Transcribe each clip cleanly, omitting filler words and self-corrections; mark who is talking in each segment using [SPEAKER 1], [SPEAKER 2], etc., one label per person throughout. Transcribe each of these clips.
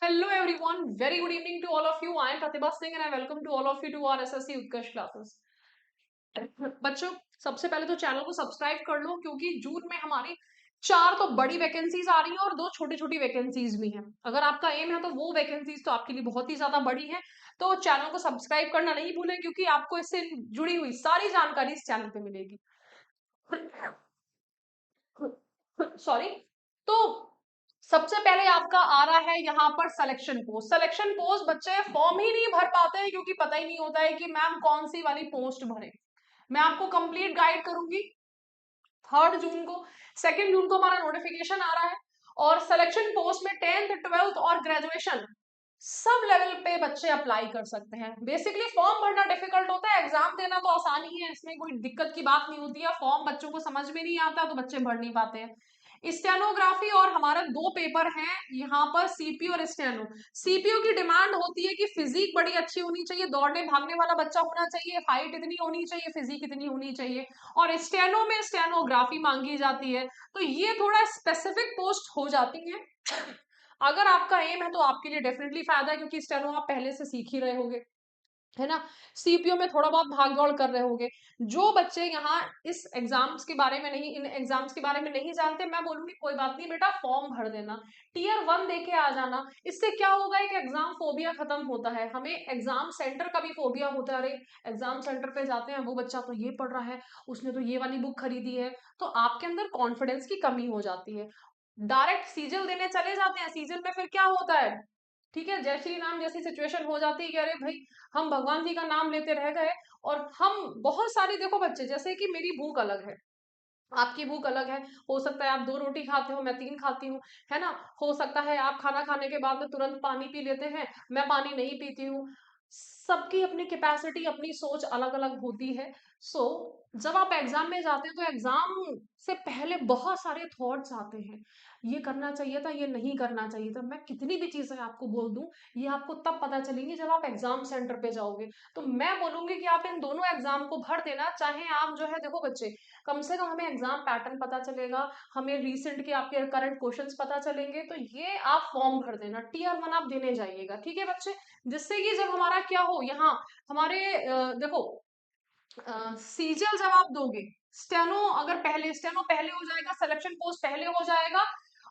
[SPEAKER 1] Hello everyone, very good evening to all of you. I am Pratibha Singh and I welcome to all of you to our SSC Utkarsh classes. बच्चों, सबसे पहले तो channel को subscribe कर लो क्योंकि जून में हमारी 4 तो बड़ी वैकेंसीज आ रही हैं और 2 छोटी छोटी वैकेंसीज भी हैं। अगर आपका एम है तो वो वैकेंसीज तो आपके लिए बहुत ही ज्यादा बड़ी है, तो चैनल को सब्सक्राइब करना नहीं भूलें क्योंकि आपको इससे जुड़ी हुई सारी जानकारी इस चैनल पे मिलेगी। सॉरी। तो सबसे पहले आपका आ रहा है यहाँ पर सिलेक्शन पोस्ट। सिलेक्शन पोस्ट बच्चे फॉर्म ही नहीं भर पाते हैं क्योंकि पता ही नहीं होता है कि मैम कौन सी वाली पोस्ट भरे। मैं आपको कंप्लीट गाइड करूंगी। 3 जून को, 2 जून को हमारा नोटिफिकेशन आ रहा है और सिलेक्शन पोस्ट में 10th 12th और ग्रेजुएशन सब लेवल पे बच्चे अप्लाई कर सकते हैं। बेसिकली फॉर्म भरना डिफिकल्ट होता है, एग्जाम देना तो आसान ही है, इसमें कोई दिक्कत की बात नहीं होती है। फॉर्म बच्चों को समझ में नहीं आता तो बच्चे भर नहीं पाते हैं। स्टेनोग्राफी और हमारा 2 पेपर हैं यहाँ पर, सीपीओ और स्टेनो। सीपीओ की डिमांड होती है कि फिजिक बड़ी अच्छी होनी चाहिए, दौड़ने भागने वाला बच्चा होना चाहिए, हाइट इतनी होनी चाहिए, फिजिक इतनी होनी चाहिए। और स्टेनो में स्टेनोग्राफी मांगी जाती है, तो ये थोड़ा स्पेसिफिक पोस्ट हो जाती है। अगर आपका एम है तो आपके लिए डेफिनेटली फायदा है क्योंकि स्टेनो आप पहले से सीख ही रहे होगे, है ना। सीपीओ में थोड़ा बहुत भाग दौड़ कर रहे होंगे। जो बच्चे यहाँ इस एग्जाम्स के बारे में नहीं, इन एग्जाम्स के बारे में नहीं जानते, मैं बोलूंगी कोई बात नहीं बेटा, फॉर्म भर देना, टीयर 1 देके आ जाना। इससे क्या होगा, एक एग्जाम फोबिया खत्म होता है। हमें एग्जाम सेंटर का भी फोबिया होता है, अरे एग्जाम सेंटर पे जाते हैं, वो बच्चा तो ये पढ़ रहा है, उसने तो ये वाली बुक खरीदी है, तो आपके अंदर कॉन्फिडेंस की कमी हो जाती है। डायरेक्ट सीजल देने चले जाते हैं, सीजल में फिर क्या होता है, ठीक है, जय श्री राम जैसी सिचुएशन हो जाती है कि अरे भाई हम भगवान जी का नाम लेते रह गए। और हम बहुत सारी, देखो बच्चे, जैसे कि मेरी भूख अलग है, आपकी भूख अलग है, हो सकता है आप 2 रोटी खाते हो, मैं 3 खाती हूँ, है ना। हो सकता है आप खाना खाने के बाद में तुरंत पानी पी लेते हैं, मैं पानी नहीं पीती हूँ। सबकी अपनी कैपेसिटी, अपनी सोच अलग अलग होती है। सो जब आप एग्जाम में जाते हैं तो एग्जाम से पहले बहुत सारे थॉट्स आते हैं, ये करना चाहिए था, ये नहीं करना चाहिए था। मैं कितनी भी चीजें आपको बोल दूं, ये आपको तब पता चलेंगी जब आप एग्जाम सेंटर पे जाओगे। तो मैं बोलूंगी कि आप इन दोनों एग्जाम को भर देना, चाहे आप जो है, देखो बच्चे, कम से कम हमें एग्जाम पैटर्न पता चलेगा, हमें रिसेंट के आपके करंट क्वेश्चंस पता चलेंगे, तो ये आप फॉर्म भर देना, टीयर 1 आप देने जाइएगा, ठीक है बच्चे। जिससे कि जब हमारा क्या हो, यहाँ हमारे देखो, सीजल जब आप दोगे, स्टेनो अगर पहले, स्टेनो पहले हो जाएगा, सिलेक्शन पोस्ट पहले हो जाएगा,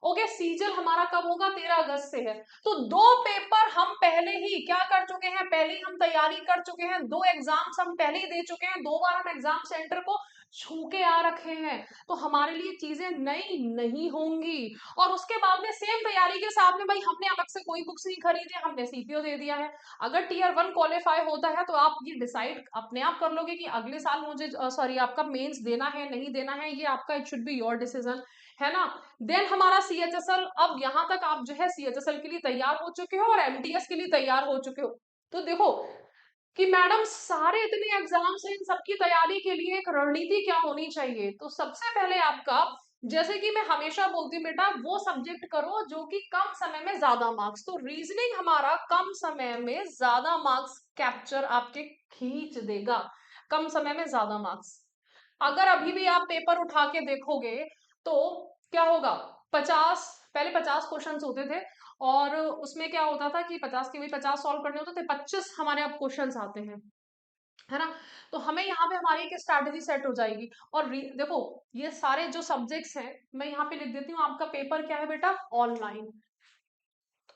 [SPEAKER 1] ओके। सीजल हमारा कब होगा, 13 अगस्त से है। तो 2 पेपर हम पहले ही क्या कर चुके हैं, पहले ही हम तैयारी कर चुके हैं, 2 एग्जाम्स हम पहले ही दे चुके हैं, 2 बार हम एग्जाम सेंटर को छू के आ रखे हैं, तो हमारे लिए चीजें नई नहीं होंगी। और उसके बाद में सेम तैयारी के साथ में भाई हमने अलग से कोई बुक्स नहीं खरीदी, हमने सीपीओ दे दिया है। अगर टीयर 1 क्वालिफाई होता है तो आप ये डिसाइड अपने आप कर लोगे कि अगले साल मुझे, सॉरी, आपका मेंस देना है नहीं देना है, ये आपका, it should be your decision, है ना। देन हमारा सीएचएसएल, अब यहाँ तक आप जो है सीएचएसएल के लिए तैयार हो चुके हो और एमटीएस के लिए तैयार हो चुके हो। तो देखो कि मैडम सारे इतने एग्जाम्स हैं, इन सबकी तैयारी के लिए एक रणनीति क्या होनी चाहिए। तो सबसे पहले आपका, जैसे कि मैं हमेशा बोलती हूँ बेटा, वो सब्जेक्ट करो जो कि कम समय में ज्यादा मार्क्स, तो रीजनिंग हमारा कम समय में ज्यादा मार्क्स कैप्चर आपके खींच देगा, कम समय में ज्यादा मार्क्स। अगर अभी भी आप पेपर उठा के देखोगे तो क्या होगा, 50, पहले 50 क्वेश्चन होते थे और उसमें क्या होता था कि 50 के भी 50 सॉल्व करने होते थे, 25 हमारे अब क्वेश्चंस आते हैं, है ना। तो हमें यहाँ पे हमारी एक स्ट्रैटेजी सेट हो जाएगी। और देखो, ये सारे जो सब्जेक्ट्स हैं, मैं यहाँ पे लिख देती हूँ, आपका पेपर क्या है बेटा, ऑनलाइन।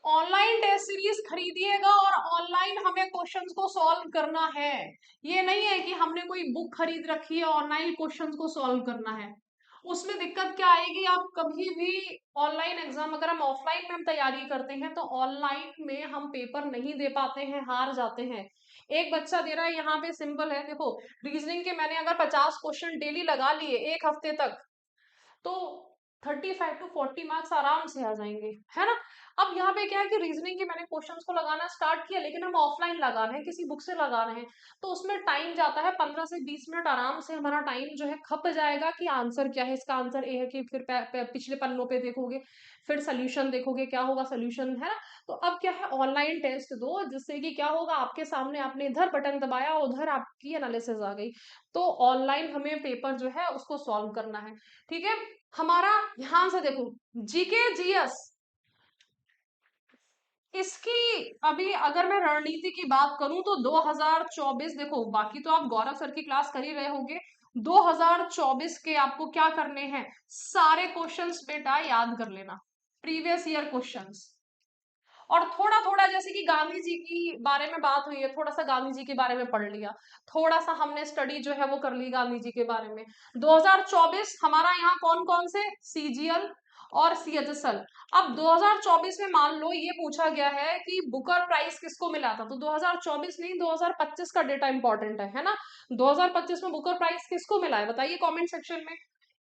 [SPEAKER 1] ऑनलाइन टेस्ट सीरीज खरीदिएगा और ऑनलाइन हमें क्वेश्चंस को सॉल्व करना है। ये नहीं है कि हमने कोई बुक खरीद रखी है, ऑनलाइन क्वेश्चंस को सॉल्व करना है। उसमें दिक्कत क्या आएगी, आप कभी भी ऑनलाइन एग्जाम, अगर हम ऑफलाइन में हम तैयारी करते हैं तो ऑनलाइन में हम पेपर नहीं दे पाते हैं, हार जाते हैं। एक बच्चा दे रहा है, यहाँ पे सिंपल है, देखो, रीजनिंग के मैंने अगर 50 क्वेश्चन डेली लगा लिए एक हफ्ते तक, तो 35 to 40 मार्क्स आराम से आ जाएंगे, है ना। अब यहाँ पे क्या है कि रीजनिंग के मैंने क्वेश्चंस को लगाना स्टार्ट किया, लेकिन हम ऑफलाइन लगा रहे हैं, किसी बुक से लगा रहे हैं, तो उसमें टाइम जाता है, 15 से 20 मिनट आराम से हमारा टाइम जो है खप जाएगा कि आंसर क्या है, इसका आंसर ए है, कि फिर पिछले पन्नों पे देखोगे, फिर सोल्यूशन देखोगे, क्या होगा सोल्यूशन, है ना। तो अब क्या है, ऑनलाइन टेस्ट दो, जिससे कि क्या होगा, आपके सामने आपने इधर बटन दबाया, उधर आपकी एनालिसिस आ गई। तो ऑनलाइन हमें पेपर जो है उसको सॉल्व करना है, ठीक है। हमारा ध्यान से देखो, जीके जीएस इसकी अभी अगर मैं रणनीति की बात करूं तो 2024, देखो बाकी तो आप गौरव सर की क्लास कर ही रहे होगे, 2024 के आपको क्या करने हैं, सारे क्वेश्चंस बेटा याद कर लेना, प्रीवियस ईयर क्वेश्चंस। और थोड़ा थोड़ा जैसे कि गांधी जी की बारे में बात हुई है, थोड़ा सा गांधी जी के बारे में पढ़ लिया, थोड़ा सा हमने स्टडी जो है वो कर ली गांधी जी के बारे में। 2024 हमारा यहाँ कौन कौन से, सीजीएल और सीएचएसएल। अब 2024 में मान लो ये पूछा गया है कि बुकर प्राइज किसको मिला था, तो 2024 नहीं 2025 का डेटा इंपॉर्टेंट है ना। 2025 में बुकर प्राइज किसको मिला है बताइए कमेंट सेक्शन में।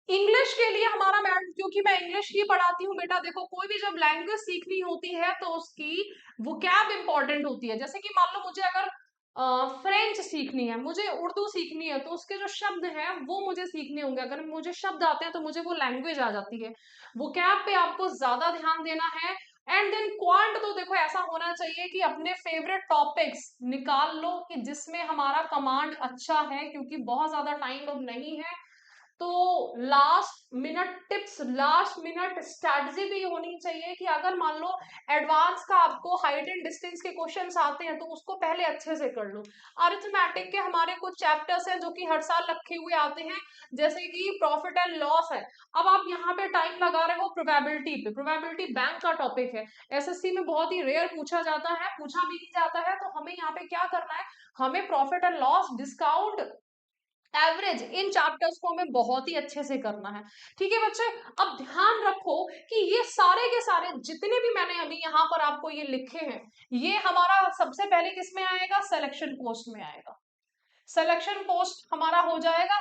[SPEAKER 1] इंग्लिश के लिए हमारा मैम, क्योंकि मैं इंग्लिश ही पढ़ाती हूँ बेटा, देखो कोई भी जब लैंग्वेज सीखनी होती है तो उसकी वोकैब इंपॉर्टेंट होती है। जैसे कि मान लो मुझे अगर फ्रेंच सीखनी है, मुझे उर्दू सीखनी है, तो उसके जो शब्द हैं वो मुझे सीखने होंगे। अगर मुझे शब्द आते हैं तो मुझे वो लैंग्वेज आ जाती है। वोकैब पे आपको ज्यादा ध्यान देना है। एंड देन क्वांट तो देखो ऐसा होना चाहिए कि अपने फेवरेट टॉपिक्स निकाल लो कि जिसमें हमारा कमांड अच्छा है, क्योंकि बहुत ज्यादा टाइम अब नहीं है। तो last minute tips, last minute strategy भी होनी चाहिए कि अगर मान लो एडवांस का आपको हाइट एंड डिस्टेंस के क्वेश्चंस आते हैं तो उसको पहले अच्छे से कर लो। अरिथमेटिक के हमारे कुछ चैप्टर्स हैं जो कि हर साल रखे हुए आते हैं, जैसे कि प्रॉफिट एंड लॉस है। अब आप यहाँ पे टाइम लगा रहे हो प्रोबेबिलिटी पे, प्रोबेबिलिटी बैंक का टॉपिक है, एसएससी में बहुत ही रेयर पूछा जाता है, पूछा भी नहीं जाता है। तो हमें यहाँ पे क्या करना है, हमें profit and loss, discount, average, in chapters को हमें बहुत ही अच्छे से करना है। ठीक है बच्चे, अब ध्यान रखो कि ये सारे के सारे जितने भी मैंने अभी यहाँ पर आपको ये लिखे हैं, ये हमारा सबसे पहले किस में आएगा, सिलेक्शन पोस्ट में आएगा। सिलेक्शन पोस्ट हमारा हो जाएगा।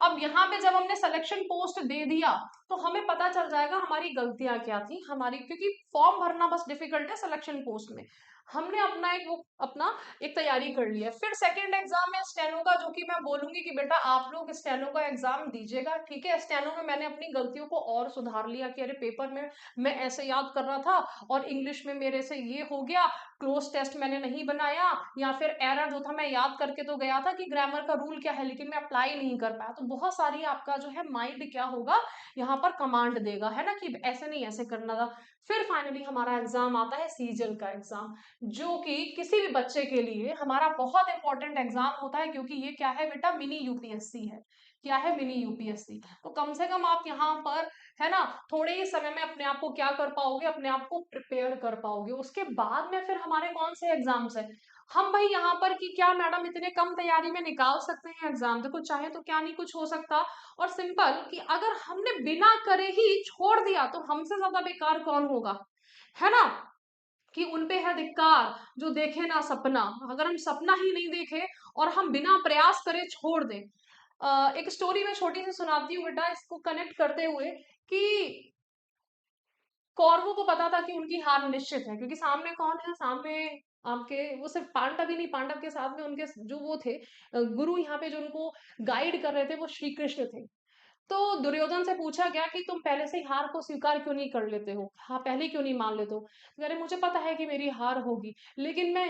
[SPEAKER 1] अब यहाँ पे जब हमने सिलेक्शन पोस्ट दे दिया तो हमें पता चल जाएगा हमारी गलतियां क्या थी हमारी, क्योंकि फॉर्म भरना बस डिफिकल्ट है, सिलेक्शन पोस्ट में हमने अपना एक वो अपना एक तैयारी कर लिया। फिर सेकंड एग्जाम है स्टेनो का, जो कि मैं बोलूंगी कि बेटा आप लोग स्टेनो का एग्जाम दीजिएगा। ठीक है, स्टेनो में मैंने अपनी गलतियों को और सुधार लिया कि अरे पेपर में मैं ऐसे याद कर रहा था और इंग्लिश में मेरे से ये हो गया, क्लोज टेस्ट मैंने नहीं बनाया, या फिर एरर जो था मैं याद करके तो गया था कि ग्रामर का रूल क्या है लेकिन मैं अप्लाई नहीं कर पाया। तो बहुत सारी आपका जो है माइंड क्या होगा यहाँ पर कमांड देगा, है ना, कि ऐसे नहीं ऐसे करना था। फिर फाइनली हमारा एग्जाम आता है सीजल का एग्जाम, जो कि किसी भी बच्चे के लिए हमारा बहुत इंपॉर्टेंट एग्जाम होता है, क्योंकि ये क्या है बेटा, मिनी यूपीएससी है। क्या है, मिनी यूपीएससी। तो कम से कम आप यहाँ पर, है ना, थोड़े ही समय में अपने आप को क्या कर पाओगे, अपने आप को प्रिपेयर कर पाओगे। उसके बाद में फिर हमारे कौन से एग्जाम्स है, हम भाई यहाँ पर कि क्या मैडम इतने कम तैयारी में निकाल सकते हैं एग्जाम, देखो चाहे तो क्या नहीं कुछ हो सकता। और सिंपल कि अगर हमने बिना करे ही छोड़ दिया तो हमसे ज्यादा बेकार कौन होगा, है ना, कि उनपे है धिक्कार जो देखे ना सपना। अगर हम सपना ही नहीं देखे और हम बिना प्रयास करे छोड़ दें। एक स्टोरी मैं छोटी सी सुनाती हूँ बेटा, इसको कनेक्ट करते हुए कि कौरवों को पता था कि उनकी हार निश्चित है, क्योंकि सामने कौन है, सामने आपके वो सिर्फ पांडव ही नहीं, पांडव के साथ में उनके जो वो थे गुरु यहाँ पे जो उनको गाइड कर रहे थे वो श्री कृष्ण थे। तो दुर्योधन से पूछा गया कि तुम पहले से ही हार को स्वीकार क्यों नहीं कर लेते हो, हाँ पहले क्यों नहीं मान लेते हो। तो अरे मुझे पता है कि मेरी हार होगी, लेकिन मैं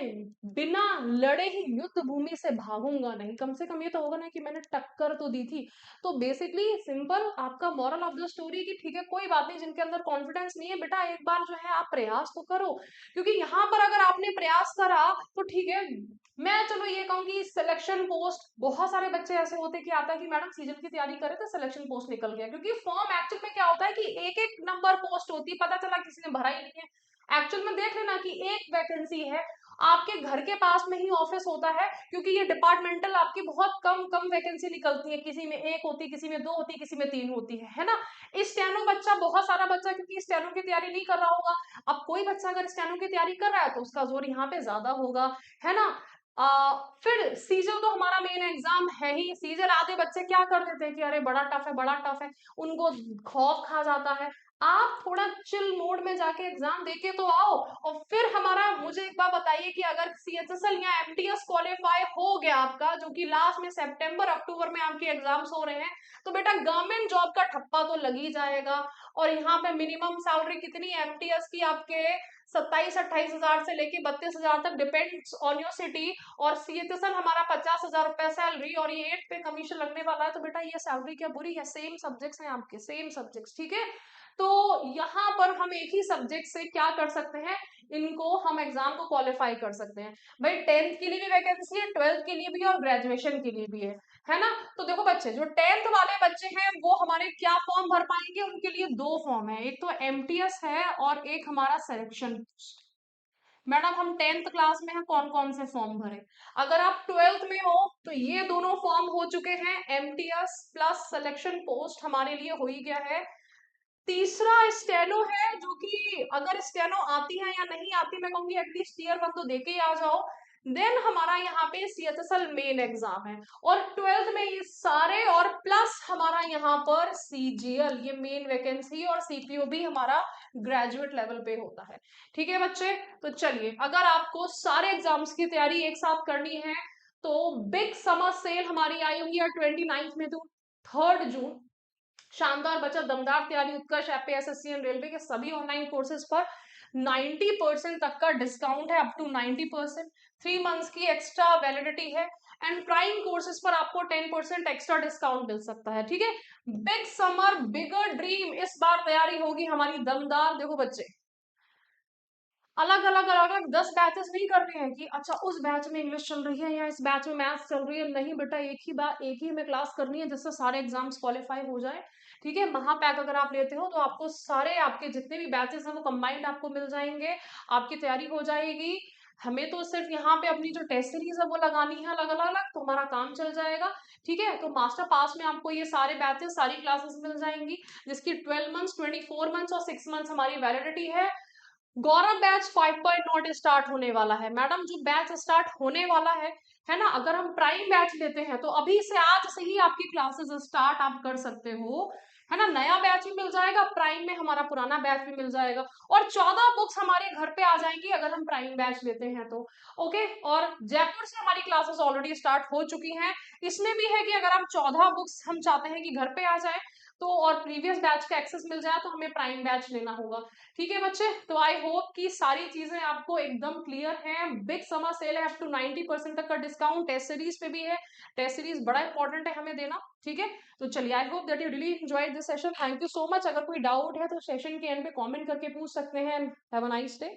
[SPEAKER 1] बिना लड़े ही युद्ध भूमि से भागूंगा नहीं, कम से कम ये तो होगा ना कि मैंने टक्कर तो दी थी। तो बेसिकली सिंपल आपका मॉरल ऑफ द स्टोरी की, ठीक है कोई बात नहीं, जिनके अंदर कॉन्फिडेंस नहीं है बेटा, एक बार जो है आप प्रयास तो करो, क्योंकि यहाँ पर अगर आपने प्रयास करा तो ठीक है। मैं चलो ये कहूंगी सिलेक्शन पोस्ट, बहुत सारे बच्चे ऐसे होते कि आता है कि मैडम सीजन की तैयारी करे तो सिलेक्शन पोस्ट निकल गया, क्योंकि फॉर्म एक्चुअल में क्या होता है कि एक एक नंबर पोस्ट होती है, पता चला किसी ने भरा ही नहीं है। एक्चुअल में देख लेना कि एक वैकेंसी है, आपके घर के पास में ही ऑफिस होता है, क्योंकि ये डिपार्टमेंटल आपकी बहुत कम कम वैकेंसी निकलती है, किसी में एक होती है, किसी में दो होती है, किसी में तीन होती है ना। स्टेनो बच्चा, बहुत सारा बच्चा क्योंकि स्टेनो की तैयारी नहीं कर रहा होगा, अब कोई बच्चा अगर स्टेनो की तैयारी कर रहा है तो उसका जोर यहाँ पे ज्यादा होगा, है ना। फिर सीजल तो हमारा मेन एग्जाम है ही। सीजल आधे बच्चे क्या कर देते हैं कि अरे बड़ा टफ है, बड़ा टफ है, उनको खौफ खा जाता है। आप थोड़ा चिल मोड में जाके एग्जाम देके तो आओ। और फिर हमारा, मुझे एक बात बताइए कि अगर सीएचएसएल या एमटीएस क्वालिफाई हो गया आपका, जो कि लास्ट में सितंबर अक्टूबर में आपके एग्जाम्स हो रहे हैं, तो बेटा गवर्नमेंट जॉब का ठप्पा तो लग ही जाएगा। और यहाँ पे मिनिमम सैलरी कितनी है एमटीएस की, आपके 27-28 हजार से लेके 32 हजार तक, डिपेंड्स ऑन योर सिटी। और सीएचएसएल हमारा 50 हजार रुपए सैलरी, और ये 8 पे कमीशन लगने वाला है। तो बेटा ये सैलरी क्या बुरी है, सेम सब्जेक्ट्स हैं आपके, सेम सब्जेक्ट्स, ठीक है। तो यहाँ पर हम एक ही सब्जेक्ट से क्या कर सकते हैं, इनको हम एग्जाम को क्वालिफाई कर सकते हैं। भाई 10th के लिए भी वैकेंसी है, 12th के लिए भी और ग्रेजुएशन के लिए भी है ना। तो देखो बच्चे, जो 10th वाले बच्चे हैं वो हमारे क्या फॉर्म भर पाएंगे, उनके लिए दो फॉर्म है, एक तो एमटीएस है और एक हमारा सिलेक्शन। मैडम हम 10th क्लास में हैं, कौन कौन से फॉर्म भरे? अगर आप 12th में हो तो ये दोनों फॉर्म हो चुके हैं, एमटीएस प्लस सिलेक्शन पोस्ट हमारे लिए हो ही गया है। तीसरा स्टेनो है, जो कि अगर स्टेनो आती है या नहीं आती, मैं कहूंगी एटलीस्ट ईयर 1 तो देके ही आ जाओ। देन हमारा यहाँ पे सीएचएसएल मेन एग्जाम है, और 12th में ये सारे, और प्लस हमारा यहाँ पर सीजीएल, ये मेन वैकेंसी, और सीपीओ भी हमारा ग्रेजुएट लेवल पे होता है। ठीक है बच्चे, तो चलिए, अगर आपको सारे एग्जाम्स की तैयारी एक साथ करनी है तो बिग समर सेल हमारी आई हुई है 29 में टू 3 जून। शानदार बचत, दमदार तैयारी, उत्कर्ष, एपी, एसएससी एंड रेलवे के सभी ऑनलाइन कोर्सेज पर 90% तक का डिस्काउंट है, अप टू 90%। 3 मंथ्स की एक्स्ट्रा वैलिडिटी है, एंड प्राइम कोर्सेज पर आपको 10% एक्स्ट्रा डिस्काउंट मिल सकता है। ठीक है, बिग समर बिगर ड्रीम, इस बार तैयारी होगी हमारी दमदार। देखो बच्चे, अलग अलग अलग अलग 10 बैचेस नहीं कर रहे हैं कि अच्छा उस बैच में इंग्लिश चल रही है या इस बैच में मैथ्स चल रही है, नहीं बेटा, एक ही बार एक ही हमें क्लास करनी है जिससे सारे एग्जाम्स क्वालिफाई हो जाए। ठीक है, महापैक अगर आप लेते हो तो आपको सारे आपके जितने भी बैचेस हैं वो कंबाइंड आपको मिल जाएंगे, आपकी तैयारी हो जाएगी। हमें तो सिर्फ यहाँ पे अपनी जो टेस्ट सीरीज है वो लगानी है अलग अलग अलग, तो हमारा काम चल जाएगा। ठीक है, तो मास्टर पास में आपको ये सारे बैचेस, सारी क्लासेस मिल जाएंगी, जिसकी 12 मंथ्स, 24 मंथ्स और 6 मंथ्स हमारी वैलिडिटी है। गौरव बैच 5.0 स्टार्ट होने वाला है। मैडम जो बैच स्टार्ट होने वाला है ना, अगर हम प्राइम बैच लेते हैं तो अभी से, आज से ही आपकी क्लासेस स्टार्ट आप कर सकते हो, है ना। नया बैच भी मिल जाएगा प्राइम में, हमारा पुराना बैच भी मिल जाएगा, और 14 बुक्स हमारे घर पे आ जाएंगी अगर हम प्राइम बैच लेते हैं तो। ओके, और जयपुर से हमारी क्लासेस ऑलरेडी स्टार्ट हो चुकी हैं। इसमें भी है कि अगर हम 14 बुक्स हम चाहते हैं कि घर पे आ जाए तो, और प्रीवियस बैच का एक्सेस मिल जाए, तो हमें प्राइम बैच लेना होगा। ठीक है बच्चे, तो आई होप कि सारी चीजें आपको एकदम क्लियर हैं। बिग समर सेल है, अप टू 90% तक का डिस्काउंट टेस्ट सीरीज पे भी है, टेस्ट सीरीज बड़ा इंपॉर्टेंट है हमें देना। ठीक है, तो चलिए, I hope that you really enjoyed this session. Thank you so much. अगर कोई डाउट है तो सेशन के एंड पे कमेंट करके पूछ सकते हैं। Have a nice day.